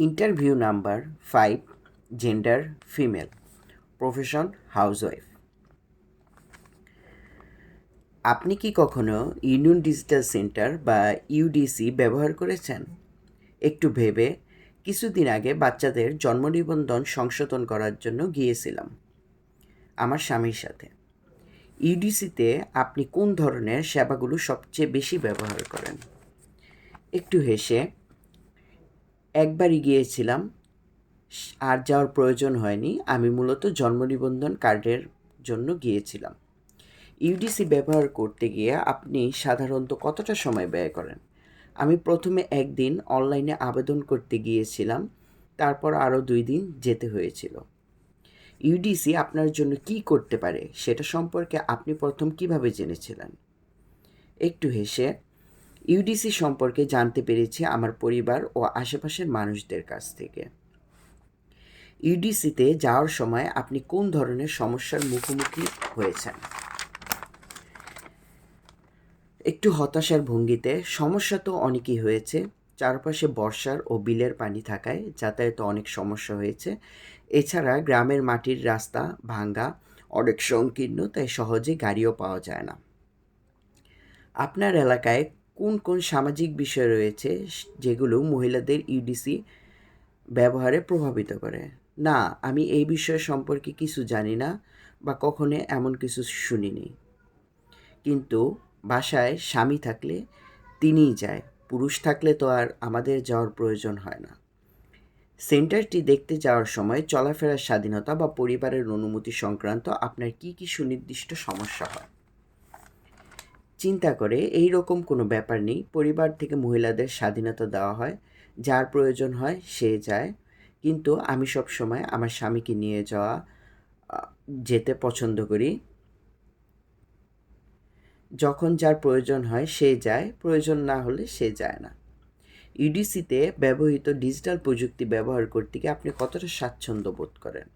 Interview number 5, gender female, profession housewife. আপনি কি কখনো ইউনিয়ন ডিজিটাল সেন্টার বা ইউডিসি ব্যবহার করেছেন? একটু ভেবে, কিছুদিন আগে বাচ্চাদের জন্ম নিবন্ধন সংশোধন করার জন্য গিয়েছিলাম আমার স্বামীর সাথে। ইউডিসিতে আপনি কোন ধরনের সেবাগুলো সবচেয়ে বেশি ব্যবহার করেন? একটু হেসে, একবারই গিয়েছিলাম, আর যাওয়ার প্রয়োজন হয়নি। আমি মূলত জন্ম নিবন্ধন কার্ডের জন্য গিয়েছিলাম। ইউডিসি ব্যবহার করতে গিয়ে আপনি সাধারণত কতটা সময় ব্যয় করেন? আমি প্রথমে একদিন অনলাইনে আবেদন করতে গিয়েছিলাম, তারপর আরও 2 দিন যেতে হয়েছিল। ইউডিসি আপনার জন্য কী করতে পারে সেটা সম্পর্কে আপনি প্রথম কিভাবে জেনেছিলেন? একটু হেসে, ইউডিসি সম্পর্কে জানতে পেরেছি আমার পরিবার ও আশেপাশের মানুষদের কাছ থেকে। ইউডিসিতে যাওয়ার সময় আপনি কোন ধরনের সমস্যার মুখোমুখি হয়েছেন? একটু হতাশার ভঙ্গিতে, সমস্যা তো অনেকই হয়েছে। চারপাশে বর্ষার ও বিলের পানি থাকায় যাতায়াতে অনেক সমস্যা হয়েছে। এছাড়া গ্রামের মাটির রাস্তা ভাঙা, অনেক সংকীর্ণ, তাই সহজে গাড়িও পাওয়া যায় না। আপনার এলাকায় কোন কোন সামাজিক বিষয় রয়েছে যেগুলো মহিলাদের ইউডিসি ব্যবহারে প্রভাবিত করে? না, আমি এই বিষয় সম্পর্কে কিছু জানি না বা কখনো এমন কিছু শুনিনি। কিন্তু বাসায় স্বামী থাকলে তিনিই যায়, পুরুষ থাকলে তো আর আমাদের যাওয়ার প্রয়োজন হয় না। সেন্টারটি দেখতে যাওয়ার সময় চলাফেরার স্বাধীনতা বা পরিবারের অনুমতি সংক্রান্ত আপনার কী কী সুনির্দিষ্ট সমস্যা হয়? চিন্তা করে, এই রকম কোনো ব্যাপার নেই। পরিবার থেকে মহিলাদের স্বাধীনতা দেওয়া হয়, যার প্রয়োজন হয় সে যায়, কিন্তু আমি সব সময় আমার স্বামীকে নিয়ে যেতে পছন্দ করি। যখন যার প্রয়োজন হয় সে যায়, প্রয়োজন না হলে সে যায় না। ইউডিসিতে ব্যবহৃত ডিজিটাল প্রযুক্তি ব্যবহার করতে গিয়ে আপনি কতটা স্বাচ্ছন্দ্য বোধ করেন?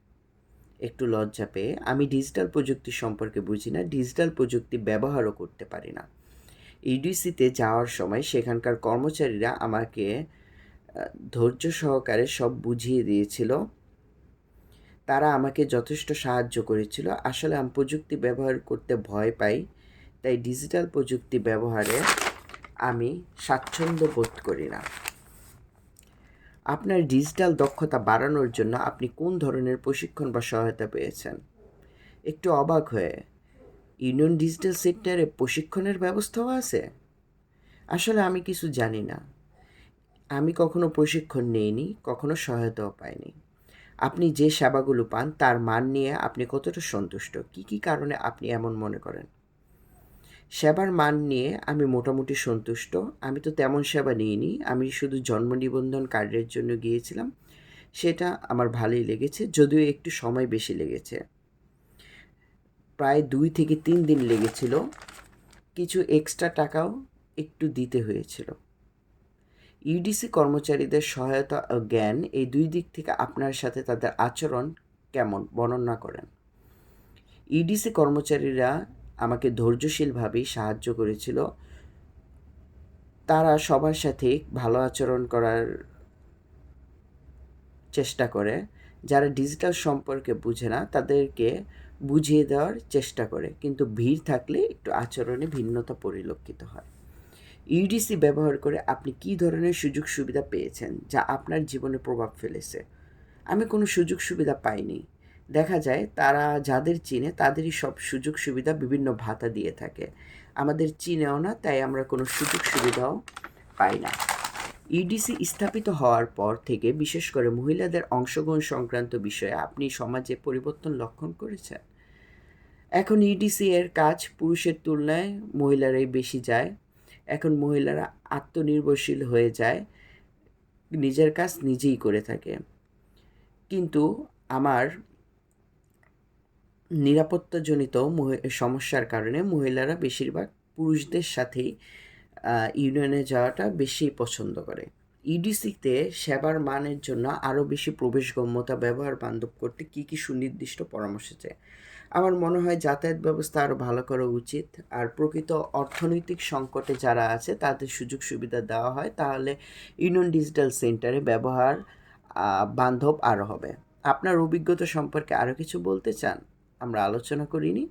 একটু লজ্জা পেয়ে, আমি ডিজিটাল প্রযুক্তি সম্পর্কে বুঝি না, ডিজিটাল প্রযুক্তি ব্যবহারও করতে পারি না। ইউডিসিতে যাওয়ার সময় সেখানকার কর্মচারীরা আমাকে ধৈর্য সহকারে সব বুঝিয়ে দিয়েছিল। তারা আমাকে যথেষ্ট সাহায্য করেছিল। আসলে আমি প্রযুক্তি ব্যবহার করতে ভয় পাই, তাই ডিজিটাল প্রযুক্তি ব্যবহারে আমি স্বাচ্ছন্দ্য বোধ করি না। আপনার ডিজিটাল দক্ষতা বাড়ানোর জন্য আপনি কোন ধরনের প্রশিক্ষণ বা সহায়তা পেয়েছেন? একটু অবাক হয়ে, ইউনিয়ন ডিজিটাল সেন্টারে প্রশিক্ষণের ব্যবস্থাও আছে? আসলে আমি কিছু জানি না। আমি কখনো প্রশিক্ষণ নেইনি, কখনো সহায়তাও পাইনি। আপনি যে সেবাগুলো পান তার মান নিয়ে আপনি কতটা সন্তুষ্ট? কী কী কারণে আপনি এমন মনে করেন? সেবার মান নিয়ে আমি মোটামুটি সন্তুষ্ট। আমি তো তেমন সেবা নিইনি। আমি শুধু জন্ম নিবন্ধন কার্ডের জন্য গিয়েছিলাম। সেটা আমার ভালোই লেগেছে, যদিও একটু সময় বেশি লেগেছে। প্রায় 2 থেকে 3 দিন লেগেছিল। কিছু এক্সট্রা টাকাও একটু দিতে হয়েছিল। ইউডিসি কর্মচারীদের সহায়তা ও জ্ঞান, এই 2 দিক থেকে আপনার সাথে তাদের আচরণ কেমন বর্ণনা করেন? ইউডিসি কর্মচারীরা আমাকে ধৈর্যশীলভাবেই সাহায্য করেছিল। তারা সবার সাথেই ভালো আচরণ করার চেষ্টা করে। যারা ডিজিটাল সম্পর্কে বুঝে না তাদেরকে বুঝিয়ে দেওয়ার চেষ্টা করে, কিন্তু ভিড় থাকলে একটু আচরণে ভিন্নতা পরিলক্ষিত হয়। ইউডিসি ব্যবহার করে আপনি কী ধরনের সুযোগ সুবিধা পেয়েছেন যা আপনার জীবনে প্রভাব ফেলেছে? আমি কোনো সুযোগ সুবিধা পাইনি। দেখা যায় তারা যাদের চিনে তাদেরই সব সুযোগ সুবিধা, বিভিন্ন ভাতা দিয়ে থাকে। আমাদের চিনেও না, তাই আমরা কোনো সুযোগ সুবিধাও পাই না। ইউডিসি স্থাপিত হওয়ার পর থেকে বিশেষ করে মহিলাদের অংশগ্রহণ সংক্রান্ত বিষয়ে আপনি সমাজে পরিবর্তন লক্ষণ করেছেন? এখন ইউডিসি এর কাজ পুরুষের তুলনায় মহিলারাই বেশি যায়। এখন মহিলারা আত্মনির্ভরশীল হয়ে যায়, নিজের কাজ নিজেই করে থাকে। কিন্তু আমার নিরাপত্তাজনিত সমস্যার কারণে মহিলারা বেশিরভাগ পুরুষদের সাথেই ইউনিয়নে যাওয়াটা বেশি পছন্দ করে। ইডিসিতে সেবার মানের জন্য আরও বেশি প্রবেশগম্যতা ব্যবহার বান্ধব করতে কী কী সুনির্দিষ্ট পরামর্শ চাই? আমার মনে হয় যাতায়াত ব্যবস্থা আরও ভালো করা উচিত, আর প্রকৃত অর্থনৈতিক সংকটে যারা আছে তাদের সুযোগ সুবিধা দেওয়া হয়, তাহলে ইউনিয়ন ডিজিটাল সেন্টারে ব্যবহার বান্ধব আরও হবে। আপনার অভিজ্ঞতা সম্পর্কে আরও কিছু বলতে চান? আমরা আলোচনা করিনি।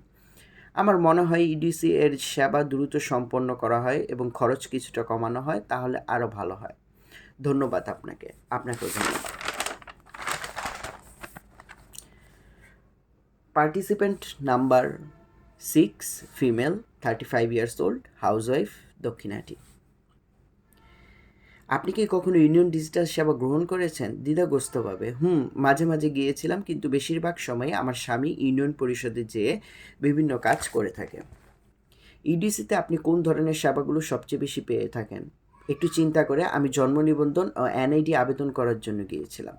আমার মনে হয় ইডিসি এর সেবা দ্রুত সম্পন্ন করা হয় এবং খরচ কিছুটা কমানো হয়, তাহলে আরও ভালো হয়। ধন্যবাদ আপনাকেও ধন্যবাদ। Participant number 6, female, 35 years old, housewife, দক্ষিণাটি। আপনি কি কখনো ইউনিয়ন ডিজিটাল সেবা গ্রহণ করেছেন? দ্বিধাগ্রস্তভাবে। মাঝে মাঝে গিয়েছিলাম, কিন্তু বেশিরভাগ সময় আমার স্বামী ইউনিয়ন পরিষদে যেয়ে বিভিন্ন কাজ করে থাকে। ইডিসিতে আপনি কোন ধরনের সেবাগুলো সবচেয়ে বেশি পেয়ে থাকেন? একটু চিন্তা করে আমি জন্ম নিবন্ধন ও এনআইডি আবেদন করার জন্য গিয়েছিলাম।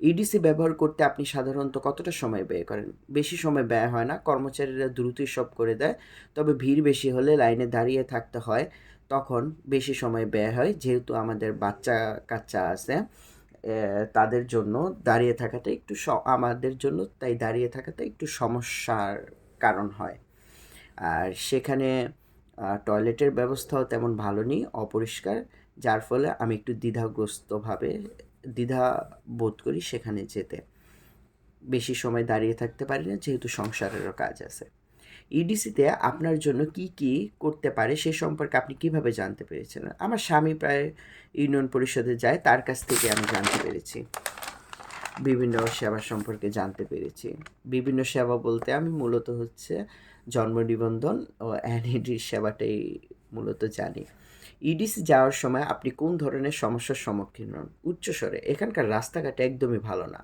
ইডিসি ব্যবহার করতে আপনি সাধারণত কতটা সময় ব্যয় করেন? বেশি সময় ব্যয় হয় না, কর্মচারীরা দ্রুতই সব করে দেয়। তবে ভিড় বেশি হলে লাইনে দাঁড়িয়ে থাকতে হয়, তখন বেশি সময় ব্যয় হয়। যেহেতু আমাদের বাচ্চা কাচ্চা আছে, তাদের জন্য দাঁড়িয়ে থাকাটা একটু আমাদের জন্য তাই দাঁড়িয়ে থাকাটা একটু সমস্যার কারণ হয়। আর সেখানে টয়লেটের ব্যবস্থাও তেমন ভালো নেই, অপরিষ্কার, যার ফলে আমি একটু দ্বিধা বোধ করি সেখানে যেতে। বেশি সময় দাঁড়িয়ে থাকতে পারি না, যেহেতু সংসারেরও কাজ আছে। ইডিসিতে আপনার জন্য কি কি করতে পারে সে সম্পর্কে আপনি কিভাবে জানতে পেরেছেন? আমার স্বামী প্রায় ইউনিয়ন পরিষদে যায়, তার কাছ থেকে আমি জানতে পেরেছি। বিভিন্ন সেবা সম্পর্কে জানতে পেরেছি। বিভিন্ন সেবা বলতে আমি মূলত জন্ম নিবন্ধন ও এনআইডির সেবাটাই মূলত জানি। ইডিসি যাওয়ার সময় আপনি কোন ধরনের সমস্যার সম্মুখীন হন? উচ্চস্বরে। এখানকার রাস্তাঘাট একদমই ভালো না।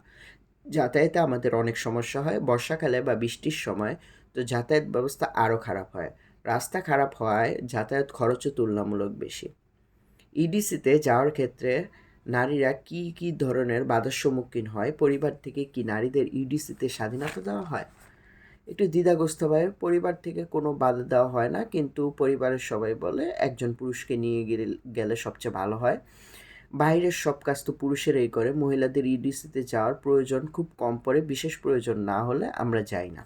যাতায়াতে আমাদের অনেক সমস্যা হয়। বর্ষাকালে বা বৃষ্টির সময় তো যাতায়াত ব্যবস্থা আরও খারাপ হয়। রাস্তা খারাপ হওয়ায় যাতায়াত খরচও তুলনামূলক বেশি। ইডিসিতে যাওয়ার ক্ষেত্রে নারীরা কি কি ধরনের বাধার সম্মুখীন হয়? পরিবার থেকে কি নারীদের ইডিসিতে স্বাধীনতা দেওয়া হয়? একটু দ্বিধাগ্রস্তভাবে, পরিবার থেকে কোনো বাধা দেওয়া হয় না, কিন্তু পরিবারের সবাই বলে একজন পুরুষকে নিয়ে গেলে সবচেয়ে ভালো হয়। বাইরের সব কাজ তো পুরুষেরাই করে, মহিলাদের ইডিসিতে যাওয়ার প্রয়োজন খুব কম পড়ে, বিশেষ প্রয়োজন না হলে আমরা যাই না।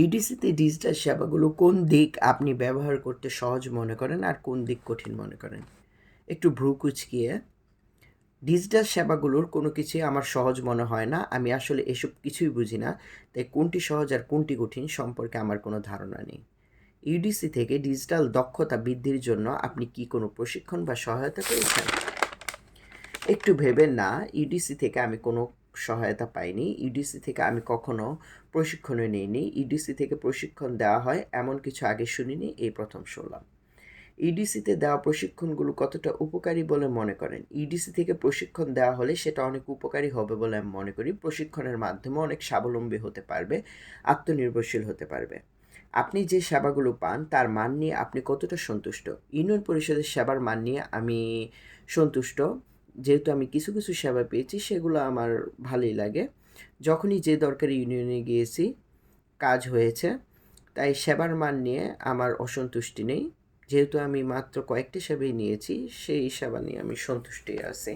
ইডিসিতে ডিজিটাল সেবাগুলো কোন দিক আপনি ব্যবহার করতে সহজ মনে করেন আর কোন দিক কঠিন মনে করেন? একটু ভ্রু কুঁচকিয়ে, ডিজিটাল সেবাগুলোর কোনো কিছুই আমার সহজ মনে হয় না। আমি আসলে এসব কিছুই বুঝি না, তাই কোনটি সহজ আর কোনটি কঠিন সম্পর্কে আমার কোনো ধারণা নেই। ইউডিসি থেকে ডিজিটাল দক্ষতা বৃদ্ধির জন্য আপনি কি কোনো প্রশিক্ষণ বা সহায়তা পেয়েছেন? একটু ভেবেন না, ইউডিসি থেকে আমি কোনো সহায়তা পাইনি। ইউডিসি থেকে আমি কখনো প্রশিক্ষণও নিইনি। ইউডিসি থেকে প্রশিক্ষণ দেওয়া হয় এমন কিছু আগে শুনিনি, এই প্রথম শুনলাম। ইডিসিতে দেওয়া প্রশিক্ষণগুলো কতটা উপকারী বলে মনে করেন? ইডিসি থেকে প্রশিক্ষণ দেওয়া হলে সেটা অনেক উপকারী হবে বলে আমি মনে করি। প্রশিক্ষণের মাধ্যমে অনেক স্বাবলম্বী হতে পারবে, আত্মনির্ভরশীল হতে পারবে। আপনি যে সেবাগুলো পান তার মান নিয়ে আপনি কতটা সন্তুষ্ট? ইউনিয়ন পরিষদের সেবার মান নিয়ে আমি সন্তুষ্ট। যেহেতু আমি কিছু কিছু সেবা পেয়েছি, সেগুলো আমার ভালোই লাগে। যখনই যে দরকারি ইউনিয়নে গিয়েছি কাজ হয়েছে, তাই সেবার মান নিয়ে আমার অসন্তুষ্টি নেই। যেহেতু আমি মাত্র কয়েকটি সেবাই নিয়েছি, সেই সেবা নিয়ে আমি সন্তুষ্টই আছি।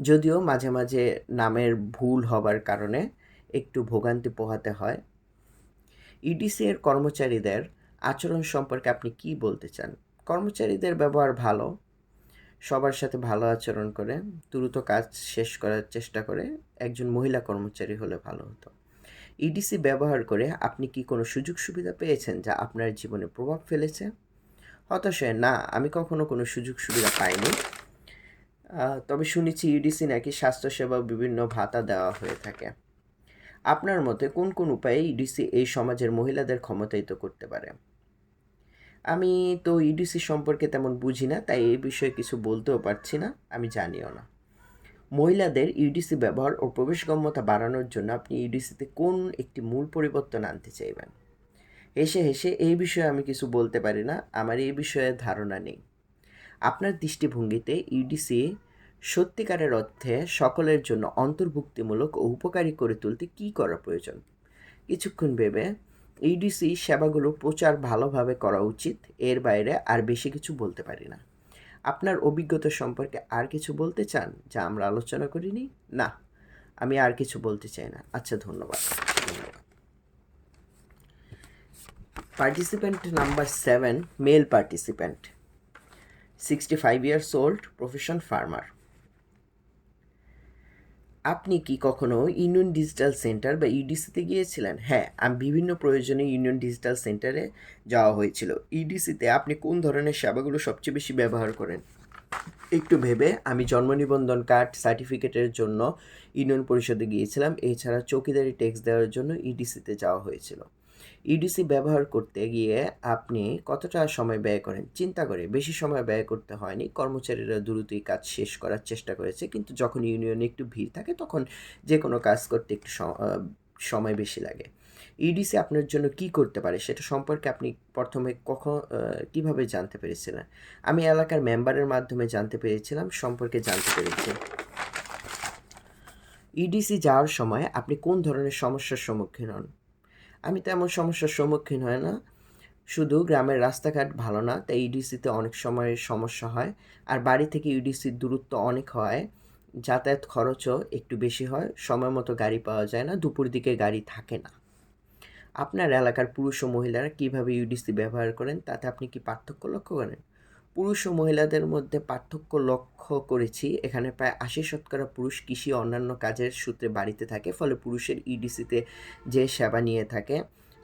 যদিও মাঝে মাঝে নামের ভুল হবার কারণে একটু ভোগান্তি পোহাতে হয়। ইডিসি এর কর্মচারীদের আচরণ সম্পর্কে আপনি কি বলতে চান? কর্মচারীদের ব্যবহার ভালো, সবার সাথে ভালো আচরণ করে, দ্রুত কাজ শেষ করার চেষ্টা করে। একজন মহিলা কর্মচারী হলে ভালো হতো। ইডিসি ব্যবহার করে আপনি কি কোনো সুযোগ সুবিধা পেয়েছেন যা আপনার জীবনে প্রভাব ফেলেছে? হতাশায় না, আমি কখনো কোনো সুযোগ সুবিধা পাইনি। তবে শুনেছি ইডিসি নাকি স্বাস্থ্যসেবা বিভিন্ন ভাতা দেওয়া হয়ে থাকে। আপনার মতে কোন কোন উপায়ে ইডিসি এই সমাজের মহিলাদের ক্ষমতায়িত করতে পারে? আমি তো ইডিসি সম্পর্কে তেমন বুঝি না, তাই এই বিষয়ে কিছু বলতেও পারছি না, আমি জানিও না। মহিলাদের ইউডিসি ব্যবহার ও প্রবেশগম্যতা বাড়ানোর জন্য আপনি ইউডিসিতে কোন একটি মূল পরিবর্তন আনতে চাইবেন? হেসে হেসে, এই বিষয়ে আমি কিছু বলতে পারি না, আমার এই বিষয়ে ধারণা নেই। আপনার দৃষ্টিভঙ্গিতে ইউডিসি সত্যিকারের অর্থে সকলের জন্য অন্তর্ভুক্তিমূলক ও উপকারী করে তুলতে কী করা প্রয়োজন? কিছুক্ষণ ভেবে, ইউডিসি সেবাগুলো প্রচার ভালোভাবে করা উচিত, এর বাইরে আর বেশি কিছু বলতে পারি না। আপনার অভিজ্ঞতা সম্পর্কে আর কিছু বলতে চান যা আমরা আলোচনা করিনি? না, আমি আর কিছু বলতে চাই না। আচ্ছা, ধন্যবাদ। Participant number 7, male participant, 65 years old, profession farmer. আপনি কি কখনো ইউনিয়ন ডিজিটাল সেন্টার বা ইডিসিতে গিয়েছিলেন? হ্যাঁ, আমি বিভিন্ন প্রয়োজনে ইউনিয়ন ডিজিটাল সেন্টারে যাওয়া হয়েছিল। ইডিসিতে আপনি কোন ধরনের সেবাগুলো সবচেয়ে বেশি ব্যবহার করেন? একটু ভেবে আমি জন্ম নিবন্ধন কার্ড সার্টিফিকেটের জন্য ইউনিয়ন পরিষদে গিয়েছিলাম। এছাড়া চৌকিদারি ট্যাক্স দেওয়ার জন্য ইডিসিতে যাওয়া হয়েছিল। ইডিসি ব্যবহার করতে গিয়ে আপনি কতটা সময় ব্যয় করেন? চিন্তা করে বেশি সময় ব্যয় করতে হয়নি। কর্মচারীরা দ্রুতই কাজ শেষ করার চেষ্টা করেছে। কিন্তু যখন ইউনিয়নে একটু ভিড় থাকে তখন যেকোনো কাজ করতে একটু সময় বেশি লাগে। ইডিসি আপনার জন্য কী করতে পারে সেটা সম্পর্কে আপনি প্রথমে কীভাবে জানতে পেরেছিলেন? আমি এলাকার মেম্বারের মাধ্যমে জানতে পেরেছিলাম, সম্পর্কে জানতে পেরেছি। ইডিসি যাওয়ার সময় আপনি কোন ধরনের সমস্যার সম্মুখীন হন? আমি তেমন সমস্যার সম্মুখীন হয় না। শুধু গ্রামের রাস্তাঘাট ভালো না, তাই ইডিসিতে অনেক সময় সমস্যা হয়। আর বাড়ি থেকে ইডিসির দূরত্ব অনেক হয়, যাতায়াত খরচও একটু বেশি হয়, সময় মতো গাড়ি পাওয়া যায় না, দুপুর দিকে গাড়ি থাকে না। আপনার এলাকার পুরুষ ও মহিলারা কীভাবে ইউডিসি ব্যবহার করেন তাতে আপনি কি পার্থক্য লক্ষ্য করেন? পুরুষ ও মহিলাদের মধ্যে পার্থক্য লক্ষ্য করেছি। এখানে প্রায় ৮০% পুরুষ কৃষি ও অন্যান্য কাজের সূত্রে বাড়িতে থাকে, ফলে পুরুষের ইডিসিতে যে সেবা নিয়ে থাকে।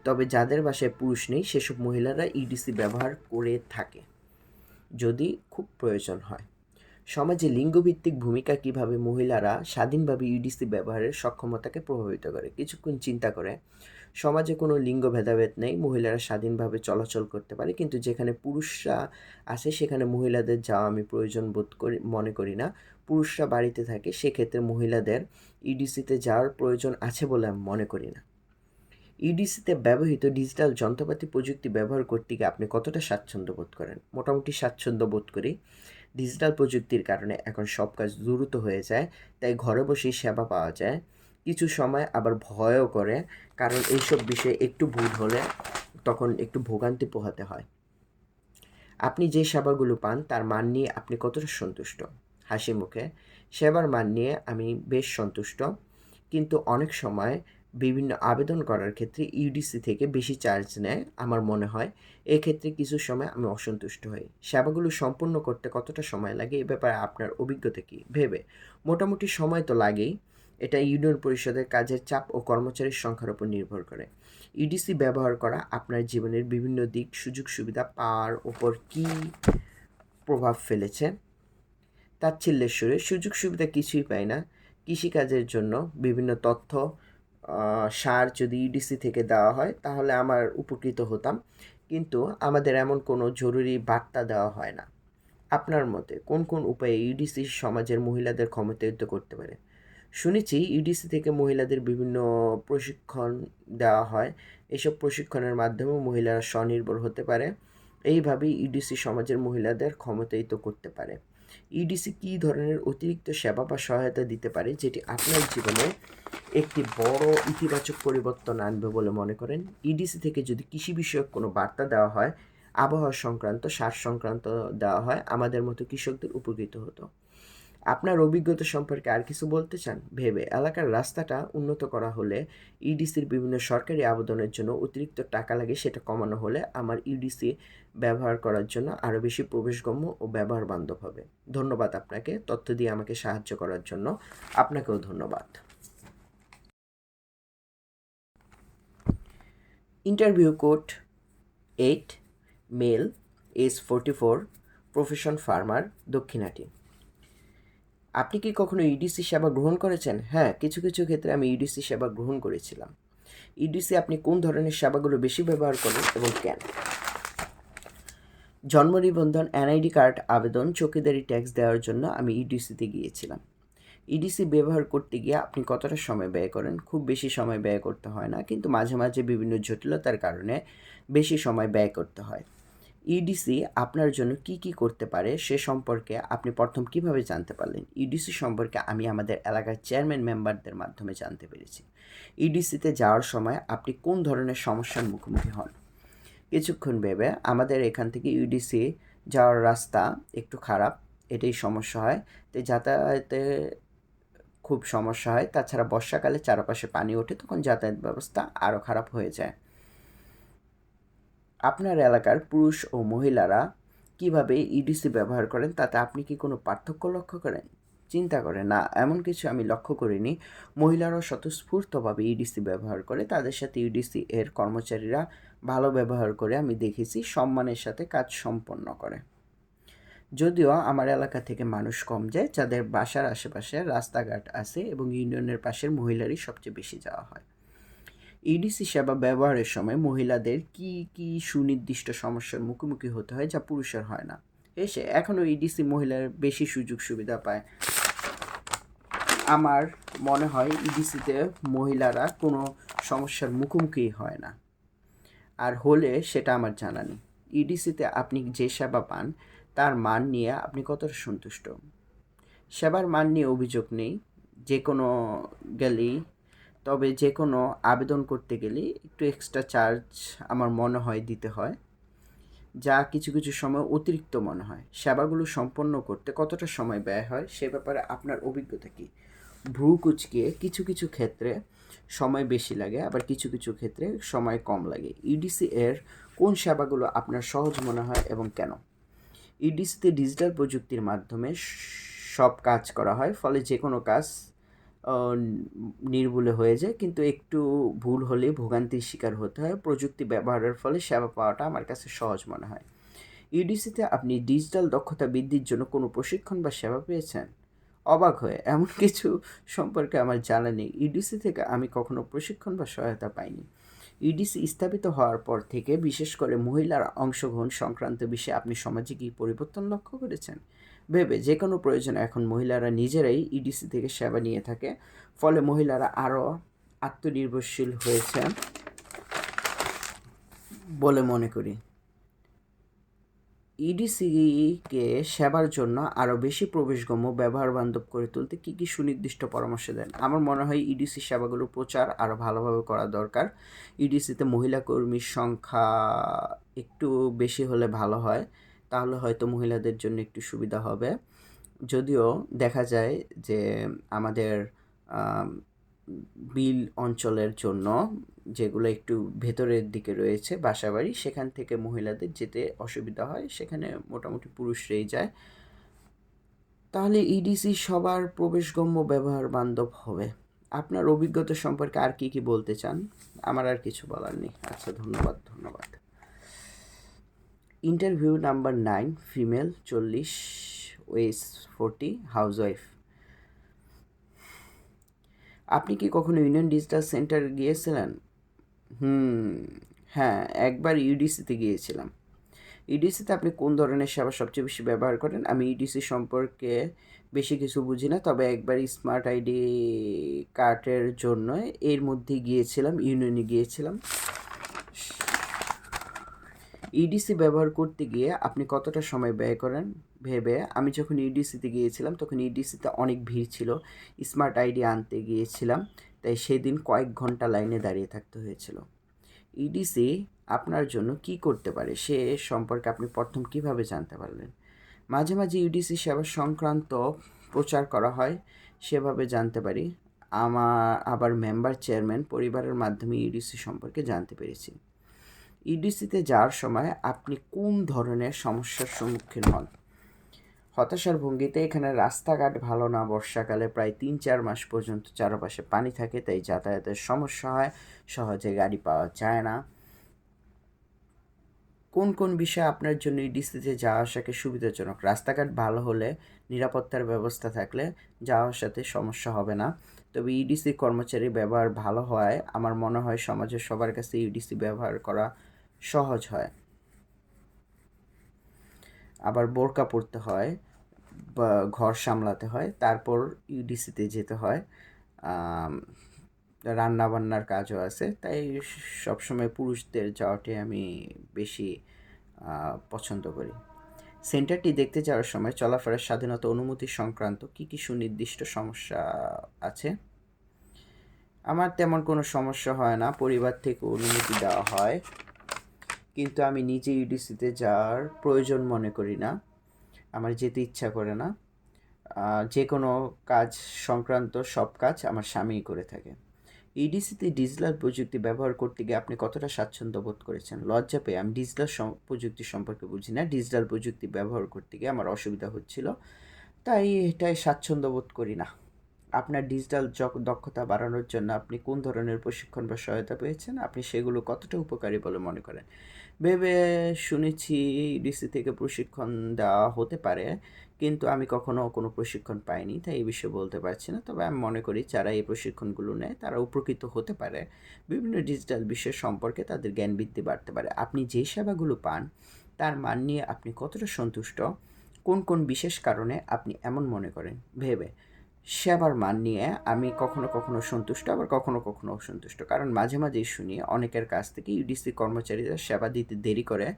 তবে যাদের বাসায় পুরুষ নেই সেসব মহিলারা ইডিসি ব্যবহার করে থাকে যদি খুব প্রয়োজন হয়। সমাজে লিঙ্গভিত্তিক ভূমিকা কিভাবে মহিলারা স্বাধীনভাবে ইউডিসি ব্যবহারের সক্ষমতাকে প্রভাবিত করে? কিছুক্ষণ চিন্তা করে সমাজে কোনো লিঙ্গ ভেদাভেদ নেই, মহিলারা স্বাধীনভাবে চলাচল করতে পারে, কিন্তু যেখানে পুরুষরা আছে সেখানে মহিলাদের যাওয়া আমি প্রয়োজন মনে করি না। পুরুষরা বাড়িতে থাকে, সেক্ষেত্রে মহিলাদের ইডিসিতে যাওয়ার প্রয়োজন আছে বলে আমি মনে করি না। ইডিসিতে ব্যবহৃত ডিজিটাল যন্ত্রপাতি প্রযুক্তি ব্যবহার করতে গিয়ে আপনি কতটা স্বাচ্ছন্দ্য বোধ করেন? মোটামুটি স্বাচ্ছন্দ্য বোধ করি। ডিজিটাল প্রযুক্তির কারণে এখন সব কাজ দ্রুত হয়ে যায়, তাই ঘরে বসেই সেবা পাওয়া যায়। কিছু সময় আবার ভয়ও করে, কারণ এইসব বিষয়ে একটু ভুল হলে তখন একটু ভোগান্তি পোহাতে হয়। আপনি যে সেবাগুলো পান তার মান নিয়ে আপনি কতটা সন্তুষ্ট? হাসি মুখে, সেবার মান নিয়ে আমি বেশ সন্তুষ্ট, কিন্তু অনেক সময় বিভিন্ন আবেদন করার ক্ষেত্রে ইউডিসি থেকে বেশি চার্জ নেয় আমার মনে হয়। এক্ষেত্রে কিছু সময় আমি অসন্তুষ্ট হই। সেবাগুলো সম্পূর্ণ করতে কতটা সময় লাগে এ ব্যাপারে আপনার অভিজ্ঞতা কী? ভেবে মোটামুটি সময় তো লাগেই। এটা ইউনিয়ন পরিষদের কাজের চাপ ও কর্মচারীর সংখ্যার উপর নির্ভর করে। ইডিসি ব্যবহার করা আপনার জীবনের বিভিন্ন দিক সুযোগ সুবিধা পাওয়ার উপর কী প্রভাব ফেলেছে? তাচ্ছিল্যের সুরে, সুযোগ সুবিধা কিছুই পাই না। কৃষিকাজের জন্য বিভিন্ন তথ্য, সার যদি ইডিসি থেকে দেওয়া হয় তাহলে আমার উপকৃত হতাম, কিন্তু আমাদের এমন কোনো জরুরি বার্তা দেওয়া হয় না। আপনার মতে কোন কোন উপায়ে ইডিসি সমাজের মহিলাদের ক্ষমতায়িত করতে পারে? শুনেছি ইডিসি থেকে মহিলাদের বিভিন্ন প্রশিক্ষণ দেওয়া হয়। এসব প্রশিক্ষণের মাধ্যমেও মহিলারা স্বনির্ভর হতে পারে। এইভাবেই ইডিসি সমাজের মহিলাদের ক্ষমতায়িত করতে পারে। ইডিসি কী ধরনের অতিরিক্ত সেবা বা সহায়তা দিতে পারে যেটি আপনার জীবনে একটি বড় ইতিবাচক পরিবর্তন আনবে বলে মনে করেন? ইডিসি থেকে যদি কৃষি বিষয়ক কোনো বার্তা দেওয়া হয়, আবহাওয়া সংক্রান্ত, সার সংক্রান্ত দেওয়া হয়, আমাদের মতো কৃষকদের উপকৃত হতো। আপনার অভিজ্ঞতা সম্পর্কে আর কিছু বলতে চান? ভেবে এলাকার রাস্তাটা উন্নত করা হলে, ইডিসির বিভিন্ন সরকারি আবেদনের জন্য অতিরিক্ত টাকা লাগে, সেটা কমানো হলে আমার ইডিসি ব্যবহার করার জন্য আরও বেশি প্রবেশগম্য ও ব্যবহার বান্ধব হবে। ধন্যবাদ আপনাকে তথ্য দিয়ে আমাকে সাহায্য করার জন্য। আপনাকেও ধন্যবাদ। Interview code 8, male, age 44, profession farmer, দক্ষিণাটি। আপনি কি কখনো ইডিসি সেবা গ্রহণ করেছেন? হ্যাঁ, কিছু কিছু ক্ষেত্রে আমি ইডিসি সেবা গ্রহণ করেছিলাম। ইডিসি আপনি কোন ধরনের সেবাগুলো বেশি ব্যবহার করেন এবং কেন? জন্ম নিবন্ধন, এনআইডি কার্ড আবেদন, চৌকিদারি ট্যাক্স দেওয়ার জন্য আমি ইডিসিতে গিয়েছিলাম। ইডিসি ব্যবহার করতে গিয়ে আপনি কতটা সময় ব্যয় করেন? খুব বেশি সময় ব্যয় করতে হয় না, কিন্তু মাঝে মাঝে বিভিন্ন জটিলতার কারণে বেশি সময় ব্যয় করতে হয়। ইডিসি আপনার জন্য কি কি করতে পারে সে সম্পর্কে আপনি প্রথম কিভাবে জানতে পারলেন? ইডিসি সম্পর্কে আমি আমাদের এলাকার চেয়ারম্যান মেম্বারদের মাধ্যমে জানতে পেরেছি। ইডিসিতে যাওয়ার সময় আপনি কোন ধরনের সমস্যার মুখোমুখি হন? কিছুক্ষণ ভেবে, আমাদের এখান থেকে ইউডিসি যাওয়ার রাস্তা একটু খারাপ, এটাই সমস্যা হয়। তাই যাতায়াতে খুব সমস্যা হয়। তাছাড়া বর্ষাকালে চারপাশে পানি ওঠে, তখন যাতায়াত ব্যবস্থা আরও খারাপ হয়ে যায়। আপনার এলাকার পুরুষ ও মহিলারা কিভাবে ইডিসি ব্যবহার করেন তাতে আপনি কি কোনো পার্থক্য লক্ষ্য করেন? চিন্তা করে না, এমন কিছু আমি লক্ষ্য করিনি। মহিলারাও স্বতঃস্ফূর্তভাবে ইডিসি ব্যবহার করে, তাদের সাথে ইডিসি এর কর্মচারীরা ভালো ব্যবহার করে আমি দেখেছি, সম্মানের সাথে কাজ সম্পন্ন করে। যদিও আমার এলাকা থেকে মানুষ কম যায়, যাদের বাসার আশেপাশে রাস্তাঘাট আছে এবং ইউনিয়নের পাশের মহিলারই সবচেয়ে বেশি যাওয়া হয়। ইডিসি সেবা ব্যবহারের সময় মহিলাদের কি কি সুনির্দিষ্ট সমস্যার মুখোমুখি হতে হয় যা পুরুষের হয় না? এখনও ইডিসি মহিলার বেশি সুযোগ সুবিধা পায়। আমার মনে হয় ইডিসিতে মহিলারা কোনো সমস্যার মুখোমুখি হয় না, আর হলে সেটা আমার জানা নেই। ইডিসিতে আপনি যে সেবা পান তার মান নিয়ে আপনি কতটা সন্তুষ্ট? সেবার মান নিয়ে অভিযোগ নেই, যে কোনো গেলেই, তবে যে কোনো আবেদন করতে গেলে একটু এক্সট্রা চার্জ আমার মনে হয় দিতে হয়, যা কিছু কিছু সময় অতিরিক্ত মনে হয়। সেবাগুলো সম্পন্ন করতে কতটা সময় ব্যয় হয় সে ব্যাপারে আপনার অভিজ্ঞতা কী? ভ্রু কুঁচকিয়ে কিছু কিছু ক্ষেত্রে সময় বেশি লাগে, আবার কিছু কিছু ক্ষেত্রে সময় কম লাগে। ইডিসি এর কোন সেবাগুলো আপনার সহজ মনে হয় এবং কেন? ইডিসিতে ডিজিটাল প্রযুক্তির মাধ্যমে সব কাজ করা হয়, ফলে যে কোনো কাজ নির্ভুলে হয়ে যায়, কিন্তু একটু ভুল হলে ভোগান্তির শিকার হতে হয়। প্রযুক্তি ব্যবহারের ফলে সেবা পাওয়াটা আমার কাছে সহজ মনে হয়। ইডিসিতে আপনি ডিজিটাল দক্ষতা বৃদ্ধির জন্য কোনো প্রশিক্ষণ বা সেবা পেয়েছেন? অবাক হয়ে, এমন কিছু সম্পর্কে আমার জানা নেই। ইডিসি থেকে আমি কখনো প্রশিক্ষণ বা সহায়তা পাইনি। ইডিসি স্থাপিত হওয়ার পর থেকে বিশেষ করে মহিলার অংশগ্রহণ সংক্রান্ত বিষয়ে আপনি সমাজে কি পরিবর্তন লক্ষ্য করেছেন? যে কোনো প্রয়োজনে এখন মহিলারা নিজেরাই ইডিসি থেকে সেবা নিয়ে থাকে, ফলে মহিলারা আরও আত্মনির্ভরশীল হয়েছে বলে মনে করি। ইডিসিকে সেবার জন্য আরও বেশি প্রবেশগম্য, ব্যবহার বান্ধব করে তুলতে কী কী সুনির্দিষ্ট পরামর্শ দেন? আমার মনে হয় ইডিসি সেবাগুলো প্রচার আরও ভালোভাবে করা দরকার। ইডিসিতে মহিলা কর্মীর সংখ্যা একটু বেশি হলে ভালো হয়, তাহলে হয়তো মহিলাদের জন্য একটু সুবিধা হবে। যদিও দেখা যায় যে আমাদের বিল অঞ্চলের জন্য, যেগুলো একটু ভেতরের দিকে রয়েছে বাসাবাড়ি, সেখান থেকে মহিলাদের যেতে অসুবিধা হয়, সেখানে মোটামুটি পুরুষরাই যায়। তাহলে ইডিসি সবার প্রবেশগম্য, ব্যবহার বান্ধব হবে। আপনার অভিজ্ঞতা সম্পর্কে আর কি কি বলতে চান? আমার আর কিছু বলার নেই। আচ্ছা, ধন্যবাদ। ইন্টারভিউ নাম্বার 9, ফিমেল, 40, ওয়েস 40, হাউসওয়াইফ। আপনি কি কখনো ইউনিয়ন ডিজিটাল সেন্টার গিয়েছিলেন? হ্যাঁ, একবার ইউডিসিতে গিয়েছিলাম। ইডিসিতে আপনি কোন ধরনের সেবা সবচেয়ে বেশি ব্যবহার করেন? আমি ইডিসি সম্পর্কে বেশি কিছু বুঝি না, তবে একবার স্মার্ট আইডি কার্ডের জন্য এর মধ্যে গিয়েছিলাম, ইউনিয়নে গিয়েছিলাম। ইডিসি ব্যবহার করতে গিয়ে আপনি কতটা সময় ব্যয় করেন? আমি যখন ইডিসিতে গিয়েছিলাম তখন ইডিসিতে অনেক ভিড় ছিল। স্মার্ট আইডি আনতে গিয়েছিলাম, তাই সেদিন কয়েক ঘন্টা লাইনে দাঁড়িয়ে থাকতে হয়েছিল। ইডিসি আপনার জন্য কি করতে পারে সে সম্পর্কে আপনি প্রথম কিভাবে জানতে পারলেন? মাঝে মাঝে ইডিসি সেবা সংক্রান্ত প্রচার করা হয়, সেভাবে জানতে পারি। আবার মেম্বার চেয়ারম্যান পরিবারের মাধ্যমে ইডিসি সম্পর্কে জানতে পেরেছি। ইডিসিতে যাওয়ার সময় আপনি কোন ধরনের সমস্যার সম্মুখীন হন? হতাশার ভঙ্গিতে, এখানে রাস্তাঘাট ভালো না, বর্ষাকালে প্রায় 3-4 মাস পর্যন্ত চারপাশে পানি থাকে, তাই যাতায়াতের সমস্যা হয়, সহজে গাড়ি পাওয়া যায় না। কোন কোন বিষয় আপনার জন্য ইডিসিতে যাওয়া আসাকে সুবিধাজনক? রাস্তাঘাট ভালো হলে, নিরাপত্তার ব্যবস্থা থাকলে যাওয়া আসাতে সমস্যা হবে না। তবে ইডিসি কর্মচারীর ব্যবহার ভালো হওয়ায় আমার মনে হয় সমাজের সবার কাছে ইডিসি ব্যবহার করা সহজ হয়। আবার বোরকা পরতে হয় বা ঘর সামলাতে হয়, তারপর ইউডিসিতে যেতে হয়। রান্নাবান্নার কাজও আছে, তাই সবসময় পুরুষদের যাওয়াটাই আমি বেশি পছন্দ করি। সেন্টারটি দেখতে যাওয়ার সময় চলাফেরার স্বাধীনতা, অনুমতি সংক্রান্ত কী কী সুনির্দিষ্ট সমস্যা আছে? আমার তেমন কোনো সমস্যা হয় না, পরিবার থেকে অনুমতি দেওয়া হয়, কিন্তু আমি নিজে ইউডিসিতে যাওয়ার প্রয়োজন মনে করি না, আমার যেতে ইচ্ছা করে না। যে কোনো কাজ সংক্রান্ত সব কাজ আমার স্বামীই করে থাকে। ইডিসিতে ডিজিটাল প্রযুক্তি ব্যবহার করতে গিয়ে আপনি কতটা স্বাচ্ছন্দ্য বোধ করেছেন? লজ্জা পেয়ে, আমি ডিজিটাল প্রযুক্তি সম্পর্কে বুঝি না, ডিজিটাল প্রযুক্তি ব্যবহার করতে গিয়ে আমার অসুবিধা হচ্ছিল, তাই এটাই স্বাচ্ছন্দ্য বোধ করি না। আপনার ডিজিটাল দক্ষতা বাড়ানোর জন্য আপনি কোন ধরনের প্রশিক্ষণ বা সহায়তা পেয়েছেন? আপনি সেগুলো কতটা উপকারী বলে মনে করেন? ভেবে শুনেছি ইডিসি থেকে প্রশিক্ষণ দেওয়া হতে পারে, কিন্তু আমি কখনো কোনো প্রশিক্ষণ পাইনি, তাই এই বিষয়ে বলতে পারছি না। তবে আমি মনে করি যারা এই প্রশিক্ষণগুলো নেয় তারা উপকৃত হতে পারে। বিভিন্ন ডিজিটাল বিষয় সম্পর্কে তাদের জ্ঞান বৃদ্ধি বাড়তে পারে। আপনি যেই সেবাগুলো পান তার মান নিয়ে আপনি কতটা সন্তুষ্ট? কোন কোন বিশেষ কারণে আপনি এমন মনে করেন? ভেবে সেবার মান নিয়ে আমি কখনো কখনো সন্তুষ্ট, আবার কখনো কখনো অসন্তুষ্ট। কারণ মাঝে মাঝেই শুনি অনেকের কাছ থেকে ইউডিসি কর্মচারীরা সেবা দিতে দেরি করে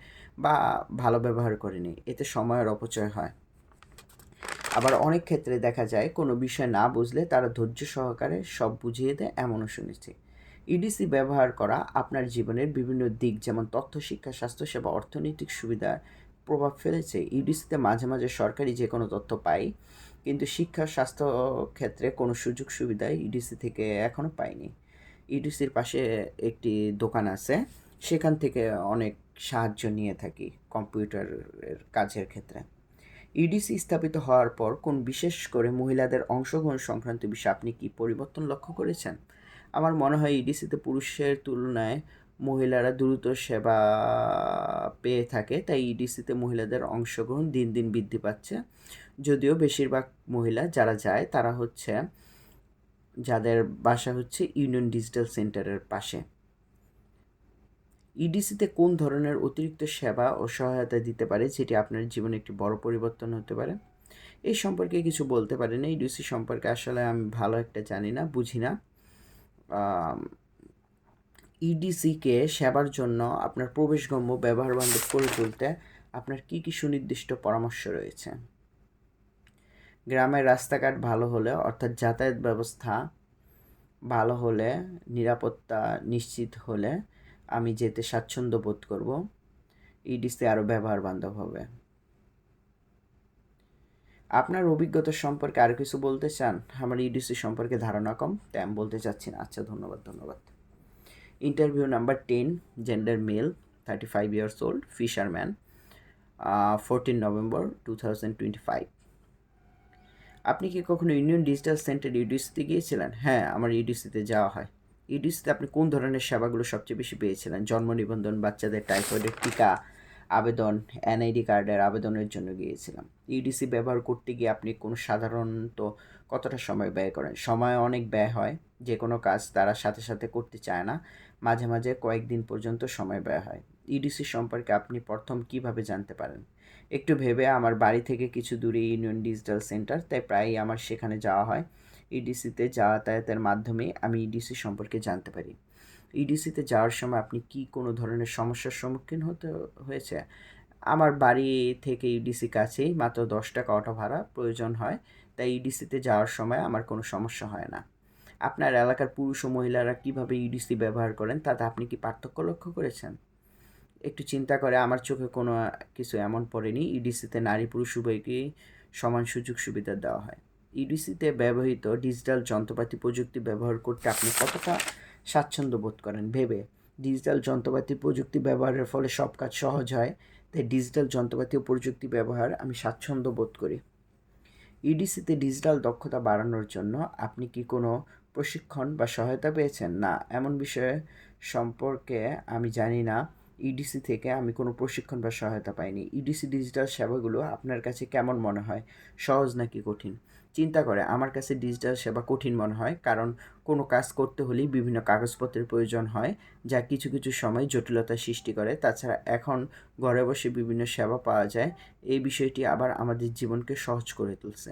বা ভালো ব্যবহার করেনি, এতে সময়ের অপচয় হয়। আবার অনেক ক্ষেত্রে দেখা যায় কোনো বিষয় না বুঝলে তারা ধৈর্য সহকারে সব বুঝিয়ে দেয়, এমনও শুনেছি। ইডিসি ব্যবহার করা আপনার জীবনের বিভিন্ন দিক যেমন তথ্য, শিক্ষা, স্বাস্থ্যসেবা, অর্থনৈতিক সুবিধার প্রভাব ফেলেছে। ইডিসিতে মাঝে মাঝে সরকারি যে কোনো তথ্য পাই, কিন্তু শিক্ষা স্বাস্থ্য ক্ষেত্রে কোনো সুযোগ সুবিধা ইডিসি থেকে এখনও পাইনি। ইডিসির পাশে একটি দোকান আছে, সেখান থেকে অনেক সাহায্য নিয়ে থাকি কম্পিউটারের কাজের ক্ষেত্রে। ইডিসি স্থাপিত হওয়ার পর কোন বিশেষ করে মহিলাদের অংশগ্রহণ সংক্রান্ত বিষয়ে আপনি কি পরিবর্তন লক্ষ্য করেছেন? আমার মনে হয় ইডিসিতে পুরুষের তুলনায় মহিলারা দ্রুত সেবা পেয়ে থাকে, তাই ইডিসিতে মহিলাদের অংশগ্রহণ দিন দিন বৃদ্ধি পাচ্ছে। যদিও বেশিরভাগ মহিলা যারা যায় তারা হচ্ছে যাদের বাসা হচ্ছে ইউনিয়ন ডিজিটাল সেন্টারের পাশে। ইডিসিতে কোন ধরনের অতিরিক্ত সেবা ও সহায়তা দিতে পারে যেটি আপনার জীবনে একটি বড় পরিবর্তন হতে পারে? এই সম্পর্কে কিছু বলতে পারি না। ইডিসি সম্পর্কে আসলে আমি ভালো একটা জানি না, বুঝি না। ইডিসিকে সেবার জন্য আপনার প্রবেশগম্য ব্যবহার বান্ধব করে তুলতে আপনার কী কী সুনির্দিষ্ট পরামর্শ রয়েছে? গ্রামের রাস্তাঘাট ভালো হলে, অর্থাৎ যাতায়াত ব্যবস্থা ভালো হলে, নিরাপত্তা নিশ্চিত হলে আমি যেতে স্বাচ্ছন্দ্য বোধ করব। ইডিসি আরও ব্যবহার বান্ধব হবে। আপনার অভিজ্ঞতা সম্পর্কে আরও কিছু বলতে চান? আমার ইডিসি সম্পর্কে ধারণা কম, তাই আমি বলতে চাচ্ছি না। আচ্ছা, ধন্যবাদ। Interview number 10, gender mail, 35 years old, fisherman, 14 November 2025। আপনি কি কখনো ইউনিয়ন ডিজিটাল সেন্টার ইউডিসিতে গিয়েছিলেন? হ্যাঁ, আমার ইউডিসিতে যাওয়া হয়। ইউডিসিতে আপনি কোন ধরনের সেবাগুলো সবচেয়ে বেশি পেয়েছিলেন? জন্ম নিবন্ধন, বাচ্চাদের টাইফয়েডের টিকা আবেদন, এনআইডি কার্ডের আবেদনের জন্য গিয়েছিলাম। ইউডিসি ব্যবহার করতে গিয়ে আপনি কোনো সাধারণত কতটা সময় ব্যয় করেন? সময় অনেক ব্যয় হয়। যে কোনো কাজ তারা সাথে সাথে করতে চায় না, মাঝে মাঝে কয়েকদিন পর্যন্ত সময় ব্যয় হয়। ইডিসি সম্পর্কে আপনি প্রথম কিভাবে জানতে পারেন? একটু ভেবে, আমার বাড়ি থেকে কিছু দূরে ইউনিয়ন ডিজিটাল সেন্টার, তাই প্রায়ই আমার সেখানে যাওয়া হয়। ইডিসিতে যাতায়াতের মাধ্যমে আমি ইডিসি সম্পর্কে জানতে পারি। ইডিসিতে যাওয়ার সময় আপনি কি কোনো ধরনের সমস্যার সম্মুখীন হতে হয়েছে? আমার বাড়ি থেকে ইডিসি কাছেই, মাত্র 10 টাকা অটো ভাড়া প্রয়োজন হয়, তাই ইডিসিতে যাওয়ার সময় আমার কোনো সমস্যা হয় না। আপনার এলাকার পুরুষ ও মহিলারা কিভাবে ইডিসি ব্যবহার করেন তাতে আপনি কি পার্থক্য লক্ষ্য করেছেন? একটু চিন্তা করে আমার চোখে কোনো কিছু এমন পড়েনি। ইডিসিতে নারী পুরুষ উভয়কেই সমান সুযোগ সুবিধা দেওয়া হয়। ইডিসিতে ব্যবহৃত ডিজিটাল যন্ত্রপাতি প্রযুক্তি ব্যবহার করতে আপনি কতটা স্বাচ্ছন্দ্য বোধ করেন? ভেবে ডিজিটাল যন্ত্রপাতি প্রযুক্তি ব্যবহারের ফলে সব কাজ সহজ হয়, তাই ডিজিটাল যন্ত্রপাতি ও প্রযুক্তি ব্যবহার আমি স্বাচ্ছন্দ্য বোধ করি। ইডিসিতে ডিজিটাল দক্ষতা বাড়ানোর জন্য আপনি কি কোনো প্রশিক্ষণ বা সহায়তা পেয়েছেন? না, এমন বিষয়ে সম্পর্কে আমি জানি না। ইডিসি থেকে আমি কোনো প্রশিক্ষণ বা সহায়তা পাইনি। ইডিসি ডিজিটাল সেবাগুলো আপনার কাছে কেমন মনে হয়? সহজ নাকি কঠিন? চিন্তা করে আমার কাছে ডিজিটাল সেবা কঠিন মনে হয়, কারণ কোনো কাজ করতে হলেই বিভিন্ন কাগজপত্রের প্রয়োজন হয়, যা কিছু কিছু সময় জটিলতার সৃষ্টি করে। তাছাড়া এখন ঘরে বসে বিভিন্ন সেবা পাওয়া যায়, এই বিষয়টি আবার আমাদের জীবনকে সহজ করে তুলছে।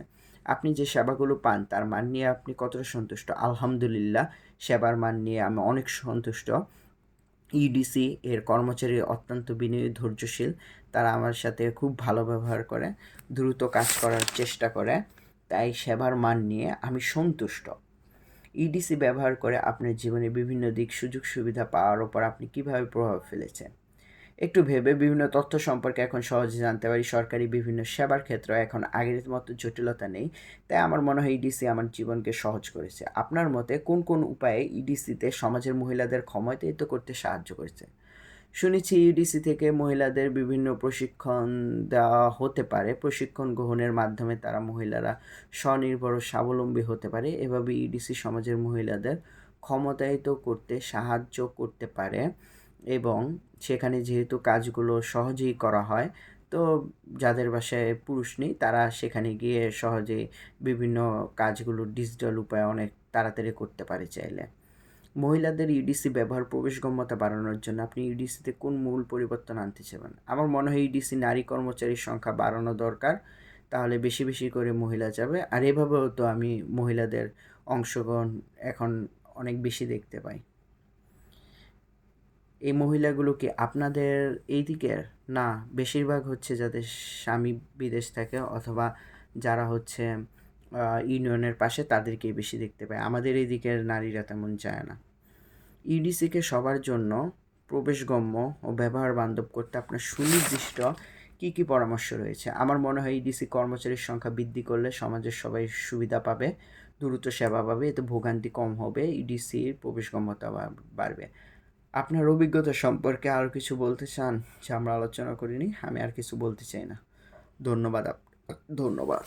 আপনি যে সেবাগুলো পান তার মান নিয়ে আপনি কতটা সন্তুষ্ট? আলহামদুলিল্লাহ, সেবার মান নিয়ে আমি অনেক সন্তুষ্ট। ইডিসি এর কর্মচারী অত্যন্ত বিনয়ী, ধৈর্যশীল। তারা আমার সাথে খুব ভালো ব্যবহার করে, দ্রুত কাজ করার চেষ্টা করে, তাই সেবার মান নিয়ে আমি সন্তুষ্ট। ইডিসি ব্যবহার করে আপনার জীবনে বিভিন্ন দিক সুযোগ সুবিধা পাওয়ার ওপর আপনি কীভাবে প্রভাব ফেলেছেন? একটু ভেবে বিভিন্ন তথ্য সম্পর্কে এখন সহজে জানতে পারি। সরকারি বিভিন্ন সেবার ক্ষেত্রে এখন আগের মতো জটিলতা নেই, তাই আমার মনে হয় ইডিসি আমার জীবনকে সহজ করেছে। আপনার মতে কোন কোন উপায়ে ইডিসিতে সমাজের মহিলাদের ক্ষমতায়িত করতে সাহায্য করেছে? শুনেছি ইউডিসি থেকে মহিলাদের বিভিন্ন প্রশিক্ষণ দেওয়া হতে পারে। প্রশিক্ষণ গ্রহণের মাধ্যমে তারা মহিলারা স্বনির্ভর ও স্বাবলম্বী হতে পারে। এভাবে ইউডিসি সমাজের মহিলাদের ক্ষমতায়িত করতে সাহায্য করতে পারে এবং সেখানে যেহেতু কাজগুলো সহজেই করা হয়, তো যাদের বাসায় পুরুষ নেই তারা সেখানে গিয়ে সহজেই বিভিন্ন কাজগুলো ডিজিটাল উপায়ে অনেক তাড়াতাড়ি করতে পারে চাইলে। মহিলাদের ইউডিসি ব্যবহার প্রবেশগম্যতা বাড়ানোর জন্য আপনি ইউডিসিতে কোন মূল পরিবর্তন আনতে চাবেন? আমার মনে হয় ইউডিসি নারী কর্মচারীর সংখ্যা বাড়ানো দরকার। তাহলে বেশি বেশি করে মহিলা যাবে। আর এভাবেও তো আমি মহিলাদের অংশগ্রহণ এখন অনেক বেশি দেখতে পাই। এই মহিলাগুলো কি আপনাদের এই দিকের? না, বেশিরভাগ হচ্ছে যাদের স্বামী বিদেশ থাকে অথবা যারা হচ্ছে ইউনিয়নের পাশে তাদেরকেই বেশি দেখতে পাই। আমাদের এই দিকের নারীরা তেমন যায় না। ইউডিসিকে সবার জন্য প্রবেশগম্য ও ব্যবহার বান্ধব করতে আপনার সুনির্দিষ্ট কী কী পরামর্শ রয়েছে? আমার মনে হয় ইউডিসি কর্মচারীর সংখ্যা বৃদ্ধি করলে সমাজের সবাই সুবিধা পাবে, দ্রুত সেবা পাবে, এতে ভোগান্তি কম হবে, ইউডিসির প্রবেশগম্যতা বাড়বে। আপনার অভিজ্ঞতা সম্পর্কে আরও কিছু বলতে চান যা আমরা আলোচনা করিনি? আমি আর কিছু বলতে চাই না। ধন্যবাদ। ধন্যবাদ।